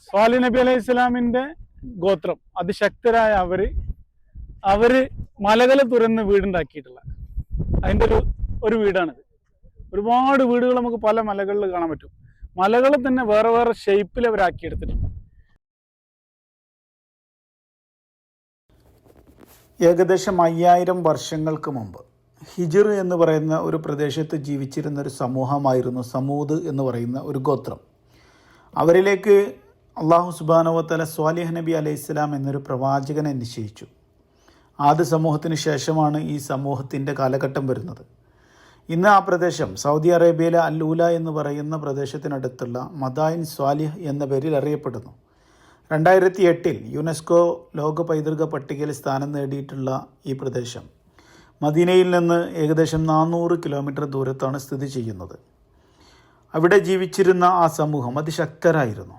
സ്വാലിഹ് നബി അലൈഹി ഇസ്ലാമിന്റെ ഗോത്രം അതിശക്തരായ അവര് മലകളെ തുറന്ന് വീടുണ്ടാക്കിയിട്ടുള്ള അതിൻ്റെ ഒരു വീടാണിത്. ഒരുപാട് വീടുകൾ നമുക്ക് പല മലകളിൽ കാണാൻ പറ്റും. മലകൾ തന്നെ വേറെ വേറെ ഷേപ്പിൽ അവരാക്കിയെടുത്തിട്ടുണ്ട്. ഏകദേശം 5000 വർഷങ്ങൾക്ക് മുമ്പ് ഹിജ്ർ എന്ന് പറയുന്ന ഒരു പ്രദേശത്ത് ജീവിച്ചിരുന്ന ഒരു സമൂഹമായിരുന്നു സമൂദ് എന്ന് പറയുന്ന ഒരു ഗോത്രം. അവരിലേക്ക് അള്ളാഹു സുബ്ഹാനഹു വ തആല സ്വാലിഹ് നബി അലൈഹി സ്വലാം എന്നൊരു പ്രവാചകനെ നിശ്ചയിച്ചു. ആദ്യ സമൂഹത്തിന് ശേഷമാണ് ഈ സമൂഹത്തിൻ്റെ കാലഘട്ടം വരുന്നത്. ഇന്ന് ആ പ്രദേശം സൗദി അറേബ്യയിലെ അൽ ഊല എന്ന് പറയുന്ന പ്രദേശത്തിനടുത്തുള്ള മദായിൻ സ്വാലിഹ് എന്ന പേരിൽ അറിയപ്പെടുന്നു. 2008 യുനെസ്കോ ലോക പൈതൃക പട്ടികയിൽ സ്ഥാനം നേടിയിട്ടുള്ള ഈ പ്രദേശം മദീനയിൽ നിന്ന് ഏകദേശം 400 കിലോമീറ്റർ ദൂരത്താണ് സ്ഥിതി ചെയ്യുന്നത്. അവിടെ ജീവിച്ചിരുന്ന ആ സമൂഹം അതിശക്തരായിരുന്നു.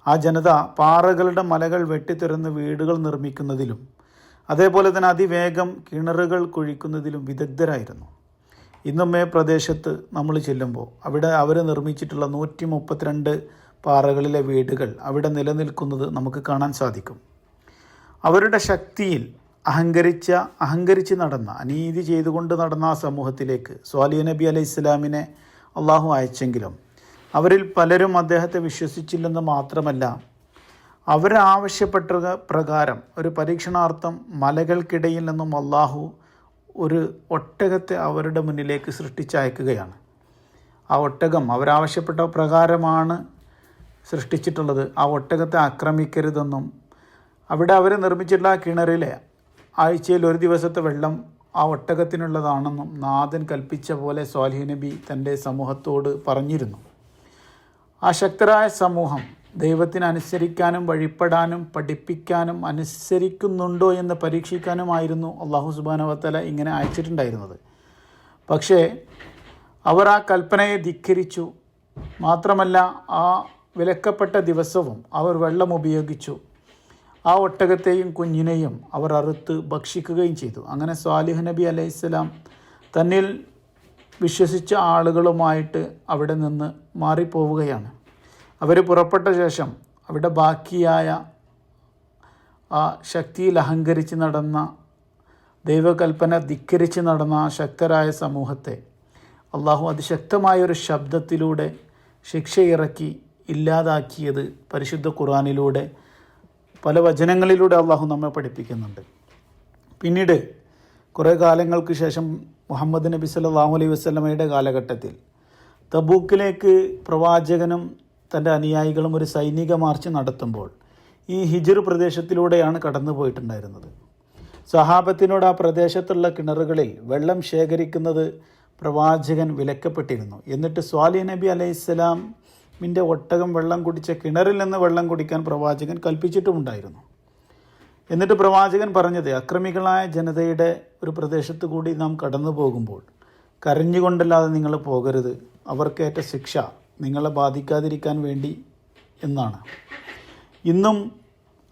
ആ ജനത പാറകളുടെ മലകൾ വെട്ടിത്തുറന്ന് വീടുകൾ നിർമ്മിക്കുന്നതിലും അതേപോലെ തന്നെ അതിവേഗം കിണറുകൾ കുഴിക്കുന്നതിലും വിദഗ്ധരായിരുന്നു. ഇന്നും ഈ പ്രദേശത്ത് നമ്മൾ ചെല്ലുമ്പോൾ അവിടെ അവർ നിർമ്മിച്ചിട്ടുള്ള 132 പാറകളിലെ വീടുകൾ അവിടെ നിലനിൽക്കുന്നത് നമുക്ക് കാണാൻ സാധിക്കും. അവരുടെ ശക്തിയിൽ അഹങ്കരിച്ച് നടന്ന, അനീതി ചെയ്തുകൊണ്ട് നടന്ന ആ സമൂഹത്തിലേക്ക് സ്വാലിഹ് നബി അലൈഹി ഇസ്ലാമിനെ അള്ളാഹു അയച്ചെങ്കിലും അവരിൽ പലരും അദ്ദേഹത്തെ വിശ്വസിച്ചില്ലെന്ന് മാത്രമല്ല, അവരാവശ്യപ്പെട്ട പ്രകാരം ഒരു പരീക്ഷണാർത്ഥം മലകൾക്കിടയിൽ നിന്നും അള്ളാഹു ഒരു ഒട്ടകത്തെ അവരുടെ മുന്നിലേക്ക് സൃഷ്ടിച്ചയക്കുകയാണ്. ആ ഒട്ടകം അവരാവശ്യപ്പെട്ട പ്രകാരമാണ് സൃഷ്ടിച്ചിട്ടുള്ളത്. ആ ഒട്ടകത്തെ ആക്രമിക്കരുതെന്നും അവിടെ അവർ നിർമ്മിച്ചിട്ടുള്ള ആ കിണറിലെ ആഴ്ചയിൽ ഒരു ദിവസത്തെ വെള്ളം ആ ഒട്ടകത്തിനുള്ളതാണെന്നും നാഥൻ കൽപ്പിച്ച പോലെ സ്വാലിഹ് നബി തൻ്റെ സമൂഹത്തോട് പറഞ്ഞിരുന്നു. ആ ശക്തരായ സമൂഹം ദൈവത്തിന് അനുസരിക്കാനും വഴിപ്പെടാനും പഠിപ്പിക്കാനും അനുസരിക്കുന്നുണ്ടോ എന്ന് പരീക്ഷിക്കാനുമായിരുന്നു അള്ളാഹു സുബ്ഹാനഹു വ തആല ഇങ്ങനെ അയച്ചിട്ടുണ്ടായിരുന്നത്. പക്ഷേ അവർ ആ കൽപ്പനയെ ധിക്കരിച്ചു. മാത്രമല്ല, ആ വിലക്കപ്പെട്ട ദിവസവും അവർ വെള്ളം ഉപയോഗിച്ചു. ആ ഒട്ടകത്തെയും കുഞ്ഞിനെയും അവർ അറുത്ത് ഭക്ഷിക്കുകയും ചെയ്തു. അങ്ങനെ സ്വാലിഹ് നബി അലൈഹിസ്സലാം തന്നിൽ വിശ്വസിച്ച ആളുകളുമായിട്ട് അവിടെ നിന്ന് മാറിപ്പോവുകയാണ്. അവർ പുറപ്പെട്ട ശേഷം അവിടെ ബാക്കിയായ ആ ശക്തിയിൽ അഹങ്കരിച്ച് നടന്ന, ദൈവകൽപ്പന ധിക്കരിച്ച് നടന്ന ആ ശക്തരായ സമൂഹത്തെ അള്ളാഹു അതിശക്തമായൊരു ശബ്ദത്തിലൂടെ ശിക്ഷയിറക്കി ഇല്ലാതാക്കിയത് പരിശുദ്ധ ഖുർആനിലൂടെ പല വചനങ്ങളിലൂടെ അള്ളാഹു നമ്മെ പഠിപ്പിക്കുന്നുണ്ട്. പിന്നീട് കുറേ കാലങ്ങൾക്ക് ശേഷം മുഹമ്മദ് നബി സല്ലല്ലാഹു അലൈഹി വസല്ലമയുടെ കാലഘട്ടത്തിൽ തബൂക്കിലേക്ക് പ്രവാചകനും തൻ്റെ അനുയായികളും ഒരു സൈനിക മാർച്ച് നടത്തുമ്പോൾ ഈ ഹിജ്ർ പ്രദേശത്തിലൂടെയാണ് കടന്നു പോയിട്ടുണ്ടായിരുന്നത്. സഹാബത്തിനോട് ആ പ്രദേശത്തുള്ള കിണറുകളിൽ വെള്ളം ശേഖരിക്കുന്നത് പ്രവാചകൻ വിലക്കപ്പെട്ടിരുന്നു. എന്നിട്ട് സ്വാലിഹ് നബി അലൈഹിസ്സലാമിൻ്റെ ഒട്ടകം വെള്ളം കുടിച്ച കിണറിൽ നിന്ന് വെള്ളം കുടിക്കാൻ പ്രവാചകൻ കൽപ്പിച്ചിട്ടുമുണ്ടായിരുന്നു. എന്നിട്ട് പ്രവാചകൻ പറഞ്ഞത്, അക്രമികളായ ജനതയുടെ ഒരു പ്രദേശത്ത് കൂടി നാം കടന്നു പോകുമ്പോൾ കരഞ്ഞുകൊണ്ടല്ലാതെ നിങ്ങൾ പോകരുത്, അവർക്കേറ്റ ശിക്ഷ നിങ്ങളെ ബാധിക്കാതിരിക്കാൻ വേണ്ടി എന്നാണ്. ഇന്നും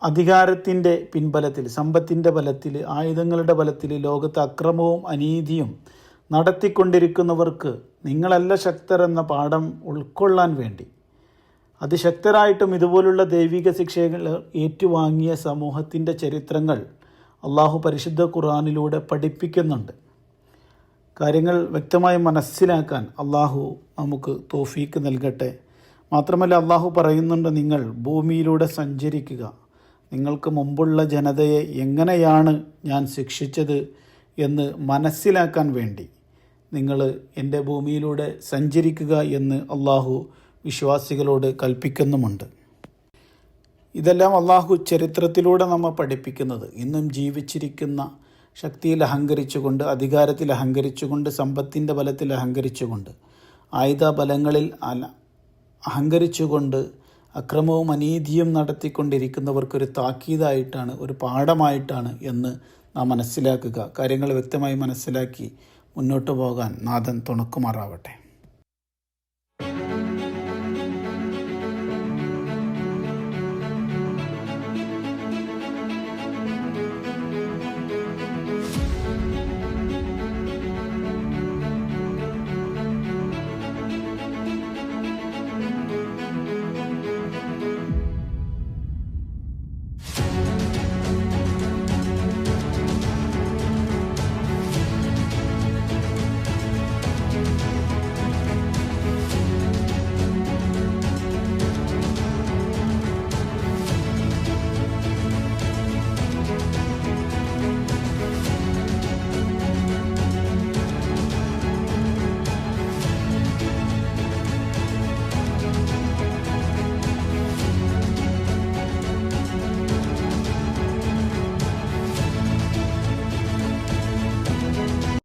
അധികാരത്തിൻ്റെ പിൻബലത്തിൽ, സമ്പത്തിൻ്റെ ബലത്തിൽ, ആയുധങ്ങളുടെ ബലത്തിൽ ലോകത്ത് അക്രമവും അനീതിയും നടത്തിക്കൊണ്ടിരിക്കുന്നവർക്ക് നിങ്ങളല്ല ശക്തർ എന്ന പാഠം ഉൾക്കൊള്ളാൻ വേണ്ടി അതിശക്തരായിട്ടും ഇതുപോലുള്ള ദൈവിക ശിക്ഷകൾ ഏറ്റുവാങ്ങിയ സമൂഹത്തിൻ്റെ ചരിത്രങ്ങൾ അള്ളാഹു പരിശുദ്ധ ഖുർആനിലൂടെ പഠിപ്പിക്കുന്നുണ്ട്. കാര്യങ്ങൾ വ്യക്തമായി മനസ്സിലാക്കാൻ അള്ളാഹു നമുക്ക് തൗഫീക്ക് നൽകട്ടെ. മാത്രമല്ല, അള്ളാഹു പറയുന്നുണ്ട്, നിങ്ങൾ ഭൂമിയിലൂടെ സഞ്ചരിക്കുക, നിങ്ങൾക്ക് മുമ്പുള്ള ജനതയെ എങ്ങനെയാണ് ഞാൻ ശിക്ഷിച്ചത് എന്ന് മനസ്സിലാക്കാൻ വേണ്ടി നിങ്ങൾ എൻ്റെ ഭൂമിയിലൂടെ സഞ്ചരിക്കുക എന്ന് അള്ളാഹു വിശ്വാസികളോട് കൽപ്പിക്കുന്നുമുണ്ട്. ഇതെല്ലാം അള്ളാഹു ചരിത്രത്തിലൂടെ നമ്മെ പഠിപ്പിക്കുന്നത് ഇന്നും ജീവിച്ചിരിക്കുന്ന ശക്തിയിൽ അഹങ്കരിച്ചുകൊണ്ട്, അധികാരത്തിൽ അഹങ്കരിച്ചുകൊണ്ട്, സമ്പത്തിൻ്റെ ബലത്തിൽ അഹങ്കരിച്ചുകൊണ്ട്, ആയുധ ബലങ്ങളിൽ അഹങ്കരിച്ചുകൊണ്ട് അക്രമവും അനീതിയും നടത്തിക്കൊണ്ടിരിക്കുന്നവർക്കൊരു താക്കീതായിട്ടാണ്, ഒരു പാഠമായിട്ടാണ് എന്ന് നാം മനസ്സിലാക്കുക. കാര്യങ്ങൾ വ്യക്തമായി മനസ്സിലാക്കി മുന്നോട്ട് പോകാൻ നാഥൻ തുണക്കുമാറാവട്ടെ.